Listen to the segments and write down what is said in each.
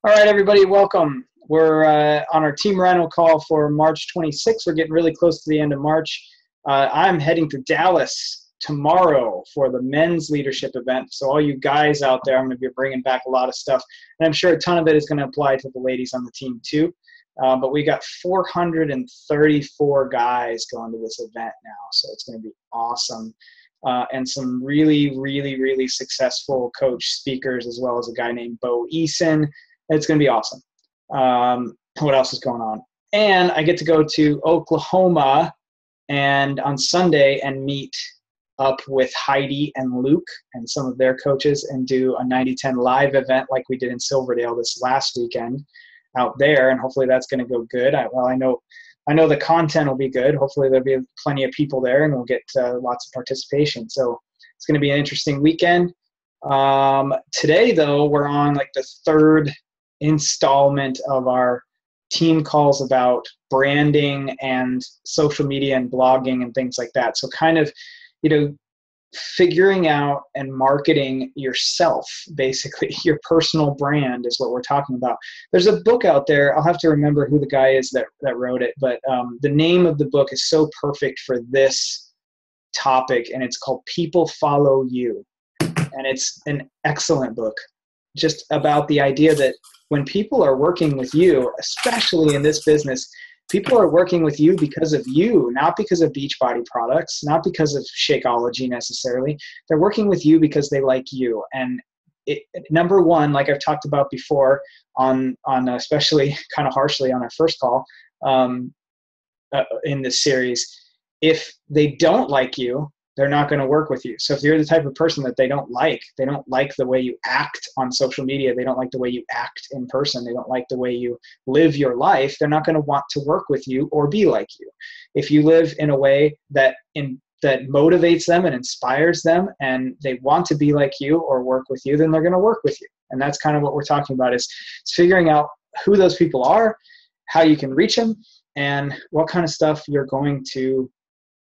All right, everybody, welcome. We're on our Team Rhino call for March 26th. We're getting really close to the end of March. I'm heading to Dallas tomorrow for the men's leadership event. So all you guys out there, I'm going to be bringing back a lot of stuff. And I'm sure a ton of it is going to apply to the ladies on the team too. But we got 434 guys going to this event now. So it's going to be awesome. And some really successful coach speakers, as well as a guy named Bo Eason. It's going to be awesome. What else is going on? And I get to go to Oklahoma and on Sunday and meet up with Heidi and Luke and some of their coaches and do a 90-10 live event like we did in Silverdale this last weekend out there. And hopefully that's going to go good. I know the content will be good. Hopefully there'll be plenty of people there and we'll get lots of participation. So it's going to be an interesting weekend. Today, though, we're on like the third installment of our team calls about branding and social media and blogging and things like that. So kind of, figuring out and marketing yourself, basically your personal brand is what we're talking about. There's a book out there. I'll have to remember who the guy is that wrote it, but the name of the book is so perfect for this topic, and it's called People Follow You. And it's an excellent book just about the idea that when people are working with you, especially in this business, people are working with you because of you, not because of Beachbody products, not because of Shakeology necessarily. They're working with you because they like you. And number one, like I've talked about before on especially kind of harshly on our first call in this series, if they don't like you, they're not going to work with you. So if you're the type of person that they don't like the way you act on social media, they don't like the way you act in person, they don't like the way you live your life, they're not going to want to work with you or be like you. If you live in a way that motivates them and inspires them and they want to be like you or work with you, then they're going to work with you. And that's kind of what we're talking about is figuring out who those people are, how you can reach them, and what kind of stuff you're going to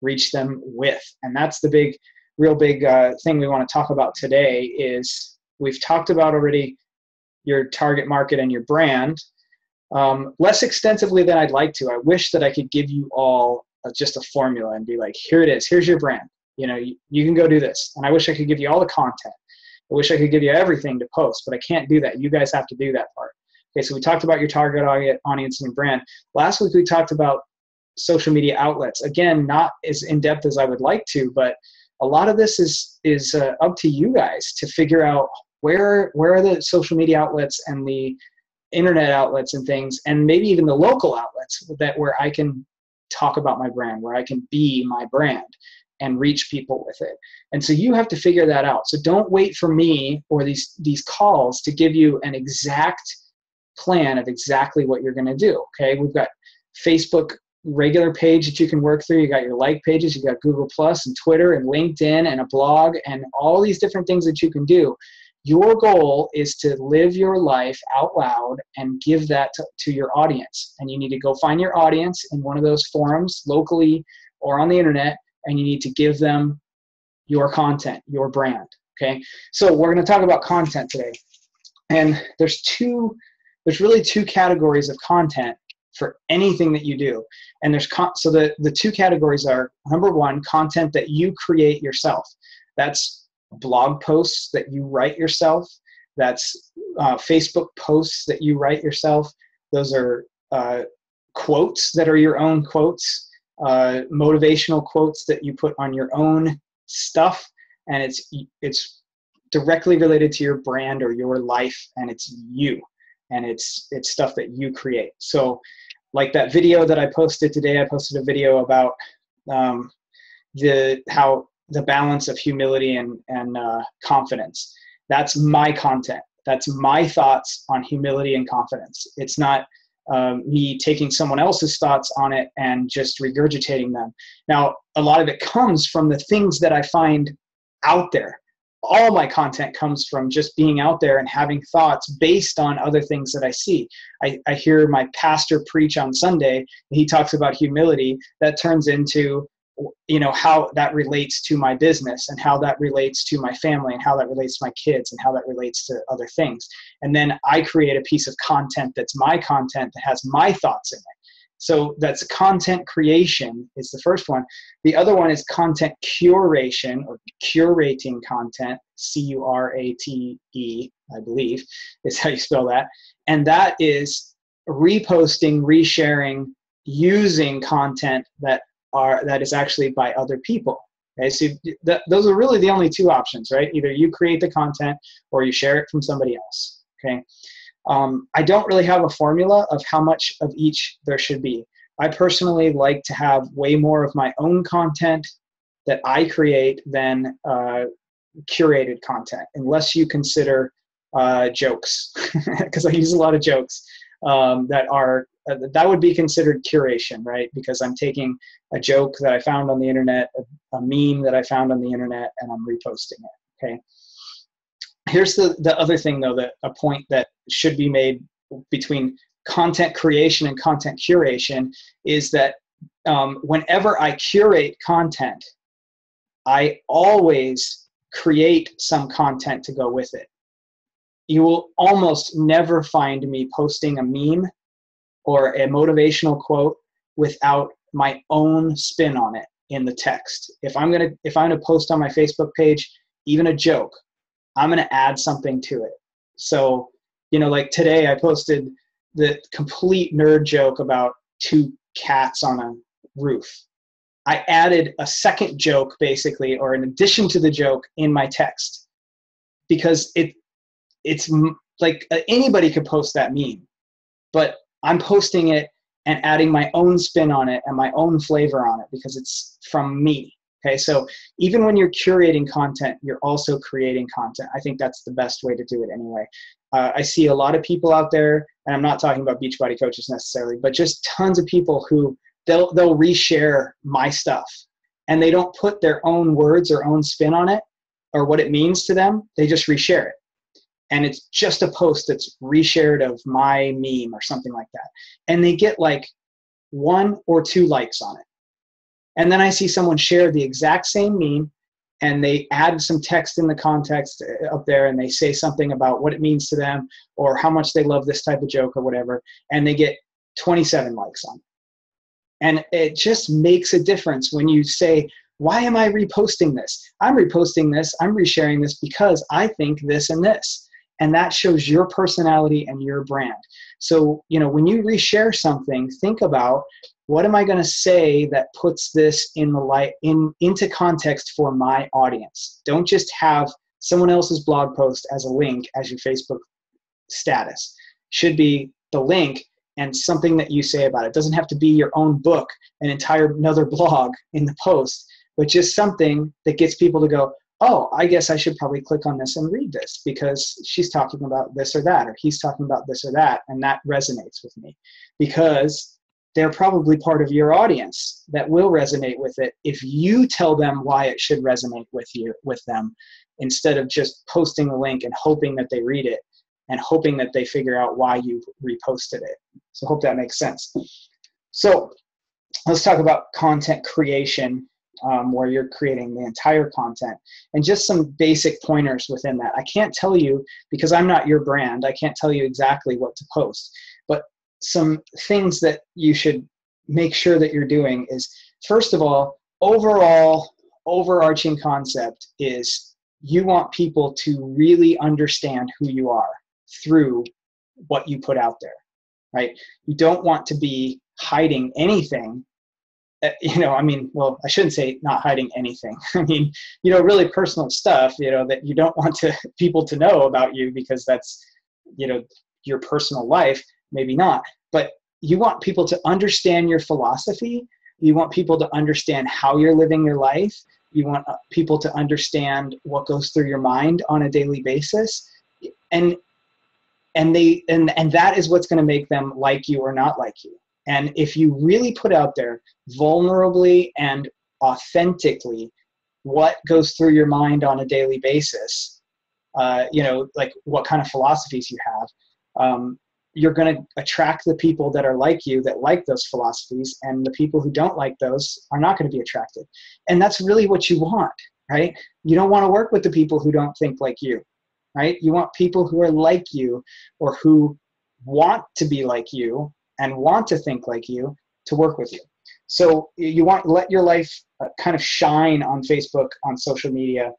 reach them with. And that's the real big thing we want to talk about today. Is we've talked about already your target market and your brand less extensively than I'd like to. I wish that I could give you all just a formula and be like, here it is, here's your brand, you can go do this. And I wish I could give you all the content. I wish I could give you everything to post, but I can't do that. You guys have to do that part. Okay, so we talked about your target audience and your brand. Last week we talked about social media outlets. Again, not as in-depth as I would like to, but a lot of this is up to you guys to figure out where are the social media outlets and the internet outlets and things, and maybe even the local outlets where I can talk about my brand, where I can be my brand and reach people with it. And so you have to figure that out. So don't wait for me or these calls to give you an exact plan of exactly what you're going to do. Okay, we've got Facebook regular page that you can work through. You got your like pages, you got Google Plus and Twitter and LinkedIn and a blog and all these different things that you can do. Your goal is to live your life out loud and give that to your audience. And you need to go find your audience in one of those forums locally or on the internet, and you need to give them your content, your brand. Okay, so we're going to talk about content today. And there's really two categories of content for anything that you do. And so the two categories are, number one, content that you create yourself. That's blog posts that you write yourself. That's Facebook posts that you write yourself. Those are quotes that are your own quotes, motivational quotes that you put on your own stuff. And it's directly related to your brand or your life, and it's you. And it's stuff that you create. So like that video that I posted today, I posted a video about the balance of humility and confidence. That's my content. That's my thoughts on humility and confidence. It's not me taking someone else's thoughts on it and just regurgitating them. Now, a lot of it comes from the things that I find out there. All my content comes from just being out there and having thoughts based on other things that I see. I hear my pastor preach on Sunday, and he talks about humility. That turns into how that relates to my business, and how that relates to my family, and how that relates to my kids, and how that relates to other things. And then I create a piece of content that's my content that has my thoughts in it. So that's content creation is the first one. The other one is content curation, or curating content, C-U-R-A-T-E, I believe is how you spell that. And that is reposting, resharing, using content that is actually by other people. Okay, so those are really the only two options, right? Either you create the content or you share it from somebody else. Okay. I don't really have a formula of how much of each there should be. I personally like to have way more of my own content that I create than curated content, unless you consider jokes, because I use a lot of jokes that would be considered curation, right? Because I'm taking a joke that I found on the internet, a meme that I found on the internet, and I'm reposting it. Okay. Here's the other thing, though, that a point that should be made between content creation and content curation is that whenever I curate content, I always create some content to go with it. You will almost never find me posting a meme or a motivational quote without my own spin on it in the text. If I'm gonna post on my Facebook page, even a joke, I'm going to add something to it. So, like today I posted the complete nerd joke about two cats on a roof. I added a second joke, basically, or in addition to the joke, in my text, because it's like anybody could post that meme, but I'm posting it and adding my own spin on it and my own flavor on it because it's from me. Okay, so even when you're curating content, you're also creating content. I think that's the best way to do it anyway. I see a lot of people out there, and I'm not talking about Beachbody coaches necessarily, but just tons of people who they'll reshare my stuff, and they don't put their own words or own spin on it or what it means to them. They just reshare it. And it's just a post that's reshared of my meme or something like that. And they get like 1 or 2 likes on it. And then I see someone share the exact same meme, and they add some text in the context up there, and they say something about what it means to them or how much they love this type of joke or whatever, and they get 27 likes on it. And it just makes a difference when you say, why am I reposting this? I'm reposting this, I'm resharing this because I think this and this. And that shows your personality and your brand. So, when you reshare something, think about, what am I going to say that puts this in the light, into context for my audience? Don't just have someone else's blog post as a link as your Facebook status. Should be the link and something that you say about it. It doesn't have to be your own book, another blog in the post, but just something that gets people to go, oh, I guess I should probably click on this and read this because she's talking about this or that, or he's talking about this or that, and that resonates with me because they're probably part of your audience that will resonate with it if you tell them why it should resonate with them, instead of just posting the link and hoping that they read it and hoping that they figure out why you reposted it. So I hope that makes sense. So let's talk about content creation, where you're creating the entire content, and just some basic pointers within that. I can't tell you, because I'm not your brand, I can't tell you exactly what to post, but some things that you should make sure that you're doing is, first of all, overarching concept is you want people to really understand who you are through what you put out there, right? You don't want to be hiding anything. I shouldn't say not hiding anything. I mean, really personal stuff, that you don't want people to know about you because that's, your personal life, maybe not. But you want people to understand your philosophy. You want people to understand how you're living your life. You want people to understand what goes through your mind on a daily basis. And that is what's going to make them like you or not like you. And if you really put out there vulnerably and authentically what goes through your mind on a daily basis, like what kind of philosophies you have, you're going to attract the people that are like you, that like those philosophies, and the people who don't like those are not going to be attracted. And that's really what you want, right? You don't want to work with the people who don't think like you, right? You want people who are like you, or who want to be like you and want to think like you, to work with you. So you want to let your life kind of shine on Facebook, on social media.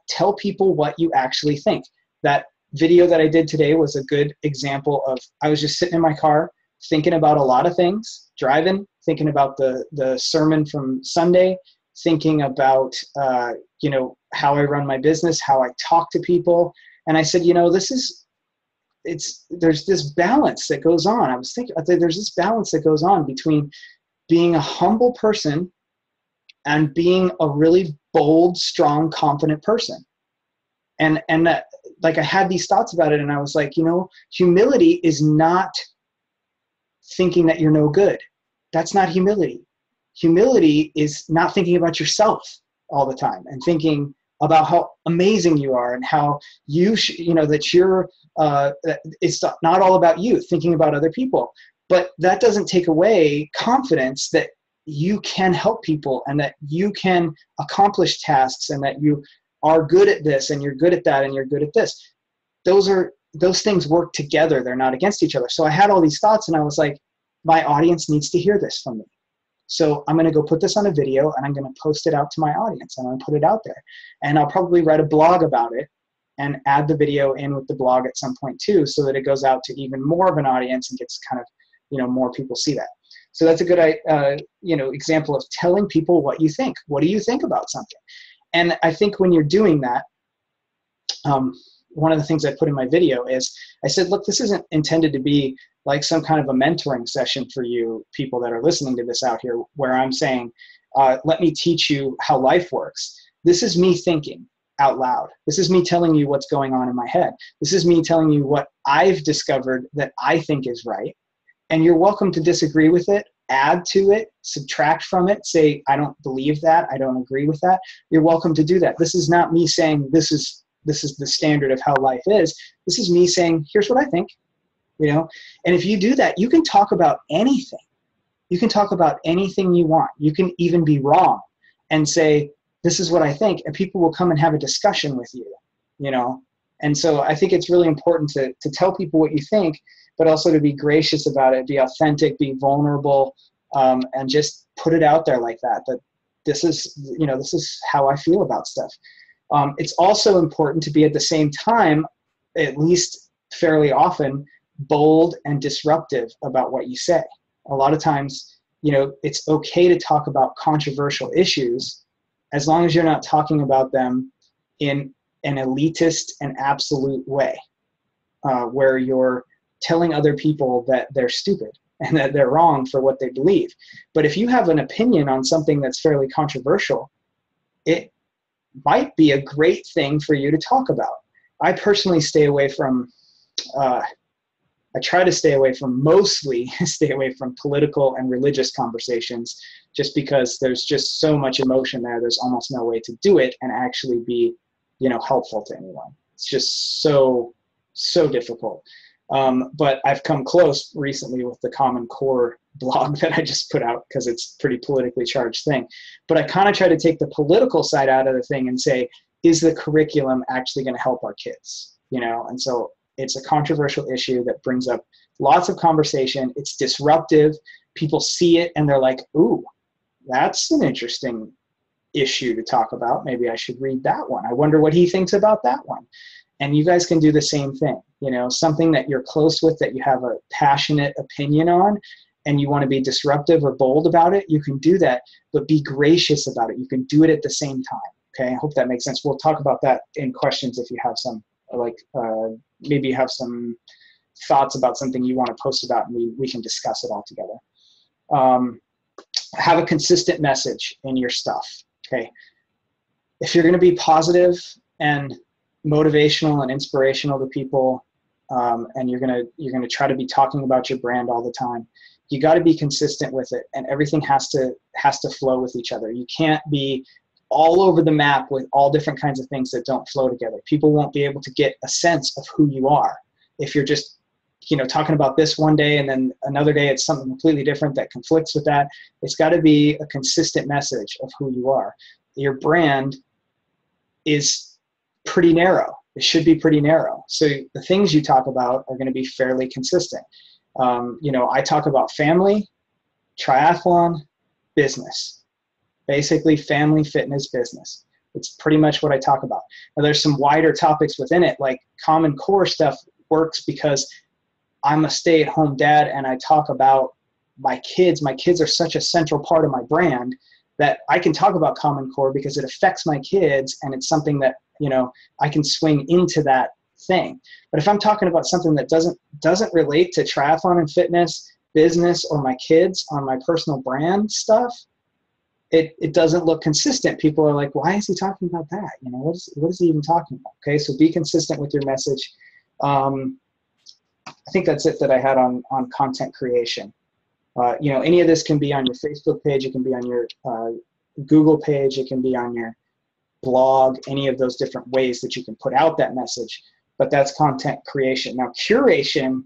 Tell people what you actually think. That video that I did today was a good example of, I was just sitting in my car thinking about a lot of things, driving, thinking about the sermon from Sunday, thinking about how I run my business, how I talk to people. And I said, there's this balance that goes on. I was thinking, there's this balance that goes on between being a humble person and being a really bold, strong, confident person. And that, like, I had these thoughts about it, and I was like, humility is not thinking that you're no good. That's not humility. Humility is not thinking about yourself all the time and thinking about how amazing you are and how that you're, it's not all about you, thinking about other people. But that doesn't take away confidence that you can help people and that you can accomplish tasks and that you are good at this and you're good at that and you're good at this. Those things work together. They're not against each other. So I had all these thoughts, and I was like, my audience needs to hear this from me. So I'm going to go put this on a video, and I'm going to post it out to my audience, and I'm going to put it out there. And I'll probably write a blog about it and add the video in with the blog at some point too, so that it goes out to even more of an audience and gets kind of, more people see that. So that's a good, example of telling people what you think. What do you think about something? And I think when you're doing that, one of the things I put in my video is, I said, look, this isn't intended to be like some kind of a mentoring session for you people that are listening to this out here, where I'm saying, let me teach you how life works. This is me thinking out loud. This is me telling you what's going on in my head. This is me telling you what I've discovered that I think is right. And you're welcome to disagree with it, add to it, subtract from it, say, I don't believe that, I don't agree with that. You're welcome to do that. This is not me saying this is the standard of how life is. This is me saying, here's what I think, And if you do that, you can talk about anything. You can talk about anything you want. You can even be wrong and say, this is what I think, and people will come and have a discussion with you, And so I think it's really important to tell people what you think, but also to be gracious about it, be authentic, be vulnerable, and just put it out there like that, that this is how I feel about stuff. It's also important to be, at the same time, at least fairly often, bold and disruptive about what you say. A lot of times, it's okay to talk about controversial issues as long as you're not talking about them in an elitist and absolute way, where you're telling other people that they're stupid and that they're wrong for what they believe. But if you have an opinion on something that's fairly controversial, it might be a great thing for you to talk about. I personally stay away from, mostly stay away from political and religious conversations, just because there's just so much emotion there. There's almost no way to do it and actually be, helpful to anyone. It's just so difficult. But I've come close recently with the Common Core blog that I just put out, because it's a pretty politically charged thing. But I kind of try to take the political side out of the thing and say, is the curriculum actually going to help our kids? And so it's a controversial issue that brings up lots of conversation. It's disruptive. People see it and they're like, ooh, that's an interesting issue to talk about. Maybe I should read that one. I wonder what he thinks about that one. And you guys can do the same thing, something that you're close with, that you have a passionate opinion on, and you want to be disruptive or bold about it, you can do that, but be gracious about it. You can do it at the same time. Okay. I hope that makes sense. We'll talk about that in questions if you have some, maybe you have some thoughts about something you want to post about, and we can discuss it all together. Have a consistent message in your stuff. Okay. If you're going to be positive and motivational and inspirational to people, and you're gonna try to be talking about your brand all the time, you got to be consistent with it, and everything has to flow with each other. You can't be all over the map with all different kinds of things that don't flow together. People won't be able to get a sense of who you are if you're just talking about this one day and then another day it's something completely different that conflicts with that. It's got to be a consistent message of who you are. Your brand is pretty narrow. It should be pretty narrow. So the things you talk about are going to be fairly consistent. I talk about family, triathlon, business, basically family, fitness, business. It's pretty much what I talk about. Now there's some wider topics within it, like Common Core stuff works because I'm a stay-at-home dad and I talk about my kids. My kids are such a central part of my brand that I can talk about Common Core because it affects my kids, and it's something that, I can swing into that thing. But if I'm talking about something that doesn't relate to triathlon and fitness, business, or my kids on my personal brand stuff, it doesn't look consistent. People are like, why is he talking about that? What is he even talking about? Okay, so be consistent with your message. I think that's it that I had on content creation. Any of this can be on your Facebook page. It can be on your Google page. It can be on your blog, any of those different ways that you can put out that message. But that's content creation. Now, curation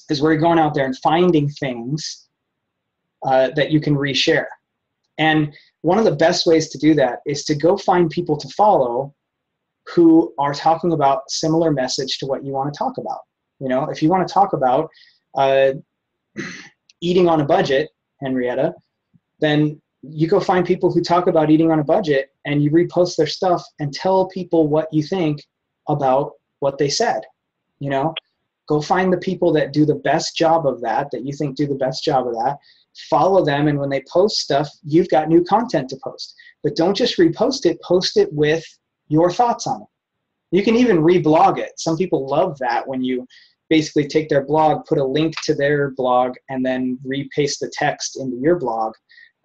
is where you're going out there and finding things that you can reshare. And one of the best ways to do that is to go find people to follow who are talking about similar message to what you want to talk about. If you want to talk about eating on a budget, Henrietta, then you go find people who talk about eating on a budget and you repost their stuff and tell people what you think about what they said. Go find the people that do the best job of that you think do the best job of that. Follow them, and when they post stuff, you've got new content to post. But don't just repost it, post it with your thoughts on it. You can even reblog it. Some people love that when you basically take their blog, put a link to their blog, and then repaste the text into your blog.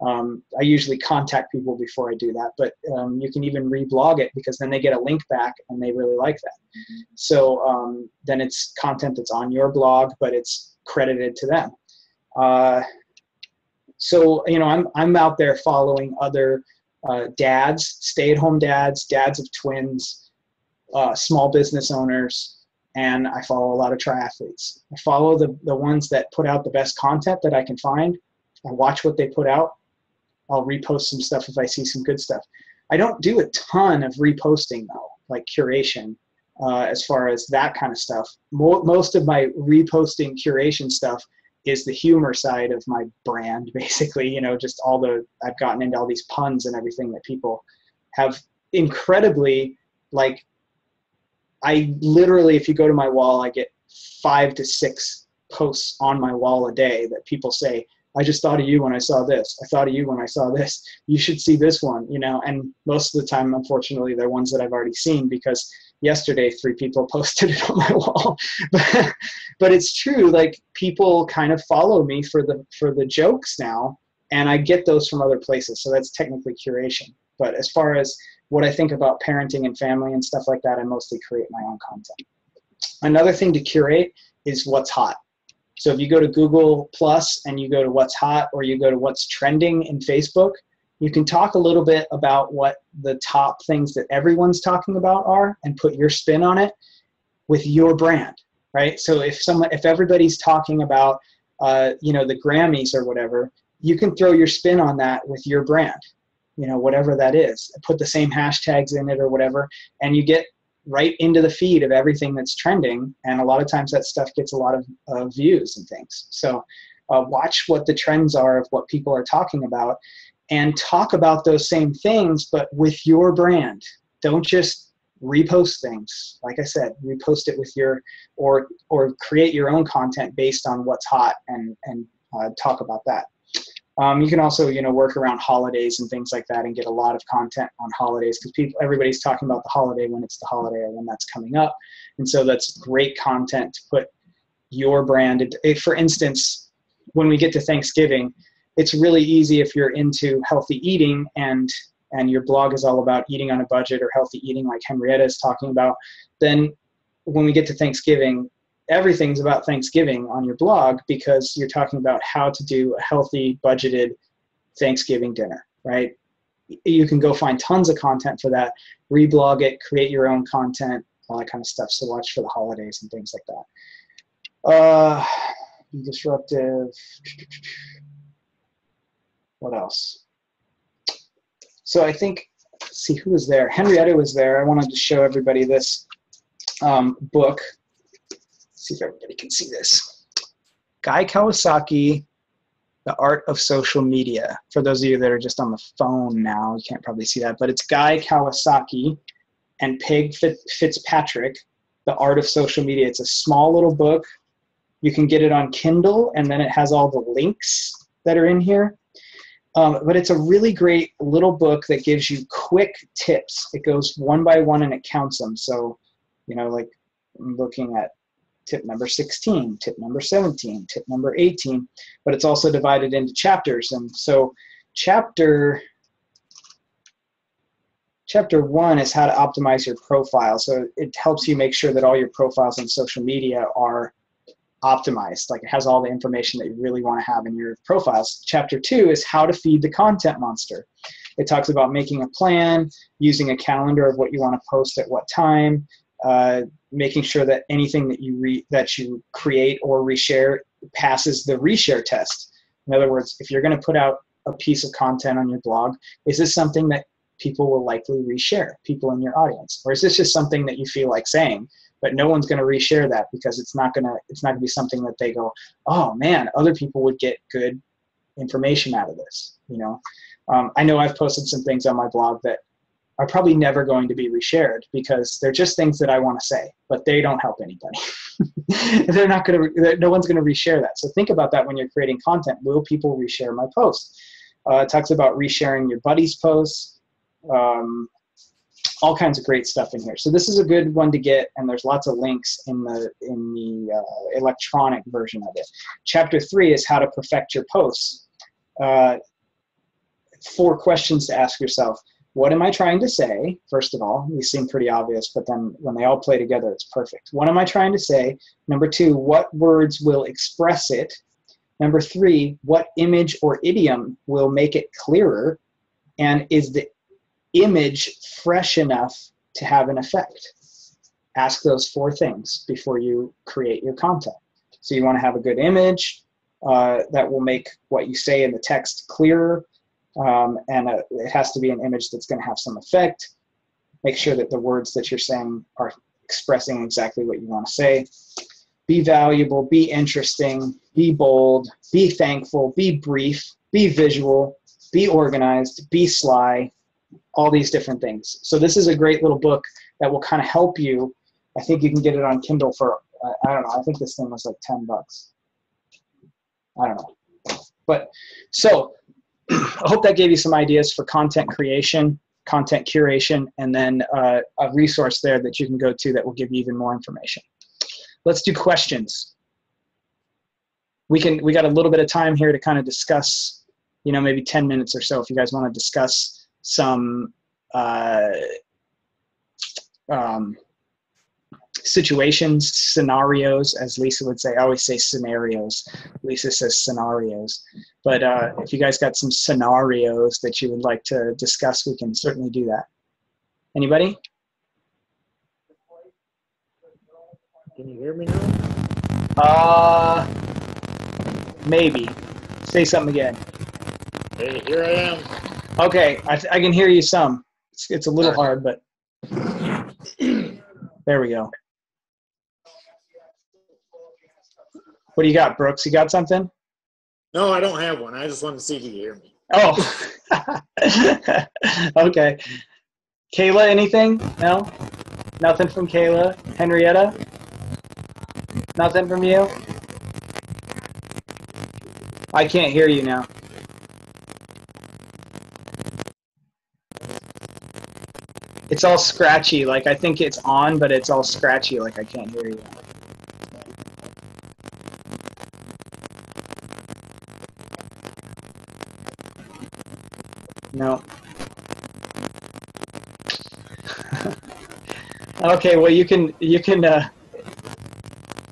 I usually contact people before I do that, but you can even reblog it because then they get a link back and they really like that. Mm-hmm. So then it's content that's on your blog, but it's credited to them. So I'm out there following other dads, stay-at-home dads, dads of twins, small business owners, and I follow a lot of triathletes. I follow the ones that put out the best content that I can find. I watch what they put out. I'll repost some stuff if I see some good stuff. I don't do a ton of reposting though, like curation, as far as that kind of stuff. Most of my reposting curation stuff is the humor side of my brand, basically, just I've gotten into all these puns and everything that people have incredibly, like, I literally, if you go to my wall, I get 5 to 6 posts on my wall a day that people say, I just thought of you when I saw this. I thought of you when I saw this. You should see this one, and most of the time, unfortunately, they're ones that I've already seen because yesterday 3 people posted it on my wall. But it's true, like, people kind of follow me for the jokes now, and I get those from other places. So that's technically curation. But as far as what I think about parenting and family and stuff like that, I mostly create my own content. Another thing to curate is what's hot. So if you go to Google Plus and you go to what's hot, or you go to what's trending in Facebook, you can talk a little bit about what the top things that everyone's talking about are and put your spin on it with your brand, right? So if everybody's talking about, the Grammys or whatever, you can throw your spin on that with your brand, whatever that is. Put the same hashtags in it or whatever, and you get right into the feed of everything that's trending. And a lot of times that stuff gets a lot of views and things. So watch what the trends are of what people are talking about and talk about those same things, but with your brand. Don't just repost things. Like I said, repost it with or create your own content based on what's hot and talk about that. You can also, work around holidays and things like that and get a lot of content on holidays because everybody's talking about the holiday when it's the holiday or when that's coming up. And so that's great content to put your brand. For instance, when we get to Thanksgiving, it's really easy if you're into healthy eating and your blog is all about eating on a budget or healthy eating like Henrietta is talking about, then when we get to Thanksgiving, everything's about Thanksgiving on your blog because you're talking about how to do a healthy, budgeted Thanksgiving dinner, right? You can go find tons of content for that, reblog it, create your own content, all that kind of stuff. So watch for the holidays and things like that. Be disruptive. What else? So I think, let's see who was there. Henrietta was there. I wanted to show everybody this book. Let's see if everybody can see this. Guy Kawasaki, The Art of Social Media. For those of you that are just on the phone now, you can't probably see that, but it's Guy Kawasaki and Peg Fitzpatrick, The Art of Social Media. It's a small little book. You can get it on Kindle, and then it has all the links that are in here. But it's a really great little book that gives you quick tips. It goes one by one and it counts them. So, you know, like I'm looking at tip number 16, tip number 17, tip number 18, but it's also divided into chapters. And so chapter 1 is how to optimize your profile. So it helps you make sure that all your profiles on social media are optimized, like it has all the information that you really want to have in your profiles. Chapter 2 is how to feed the content monster. It talks about making a plan, using a calendar of what you want to post at what time, making sure that anything that you create or reshare passes the reshare test. In other words, if you're going to put out a piece of content on your blog, is this something that people will likely reshare, people in your audience, or is this just something that you feel like saying, but no one's going to reshare that because it's not going to be something that they go, oh man, other people would get good information out of this. You know, I know I've posted some things on my blog that are probably never going to be reshared because they're just things that I want to say, but they don't help anybody. No one's going to reshare that. So think about that when you're creating content. Will people reshare my post? It talks about resharing your buddy's posts. All kinds of great stuff in here. So this is a good one to get, and there's lots of links in the electronic version of it. Chapter 3 is how to perfect your posts. 4 questions to ask yourself. What am I trying to say? First of all, these seem pretty obvious, but then when they all play together, it's perfect. What am I trying to say? Number 2, what words will express it? Number 3, what image or idiom will make it clearer? And is the image fresh enough to have an effect? Ask those 4 things before you create your content. So you want to have a good image that will make what you say in the text clearer, and it has to be an image that's going to have some effect. Make sure that the words that you're saying are expressing exactly what you want to say. Be valuable, be interesting, be bold, be thankful, be brief, be visual, be organized, be sly, all these different things. So this is a great little book that will kind of help you. I think you can get it on Kindle for, I don't know, I think this thing was like $10. I don't know. But so I hope that gave you some ideas for content creation, content curation, and then a resource there that you can go to that will give you even more information. Let's do questions. We got a little bit of time here to kind of discuss, you know, maybe 10 minutes or so if you guys want to discuss some situations, scenarios, as Lisa would say. I always say scenarios. Lisa says scenarios. But if you guys got some scenarios that you would like to discuss, we can certainly do that. Anybody? Can you hear me now? Maybe. Say something again. Hey, here I am. Okay, I can hear you some. It's a little hard, but there we go. What do you got, Brooks? You got something? No, I don't have one. I just wanted to see if you could hear me. Oh, okay. Kayla, anything? No? Nothing from Kayla? Henrietta? Nothing from you? I can't hear you now. It's all scratchy. Like I think it's on, but it's all scratchy. Like I can't hear you. No. Okay, well you can,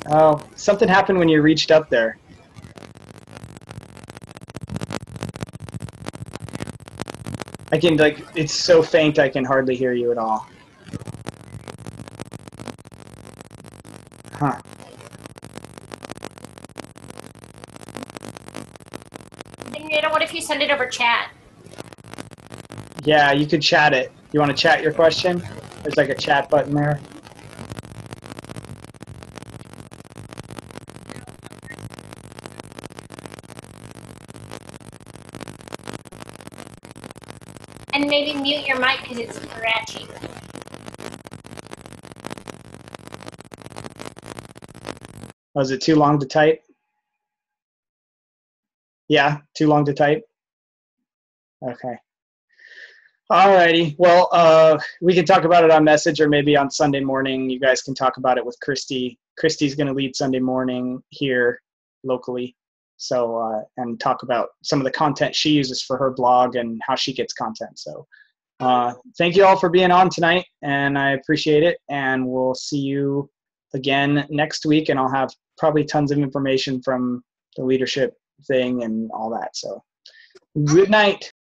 oh, something happened when you reached up there. I can, like, it's so faint I can hardly hear you at all. Huh. Rhino, what if you send it over chat? Yeah, you could chat it. You want to chat your question? There's like a chat button there. And maybe mute your mic because it's scratchy. Was it too long to type? Yeah, too long to type? Okay. Alrighty. Well, we can talk about it on message or maybe on Sunday morning. You guys can talk about it with Christy. Christy's going to lead Sunday morning here locally. So, and talk about some of the content she uses for her blog and how she gets content. So, thank you all for being on tonight, and I appreciate it. And we'll see you again next week, and I'll have probably tons of information from the leadership thing and all that. So, good night.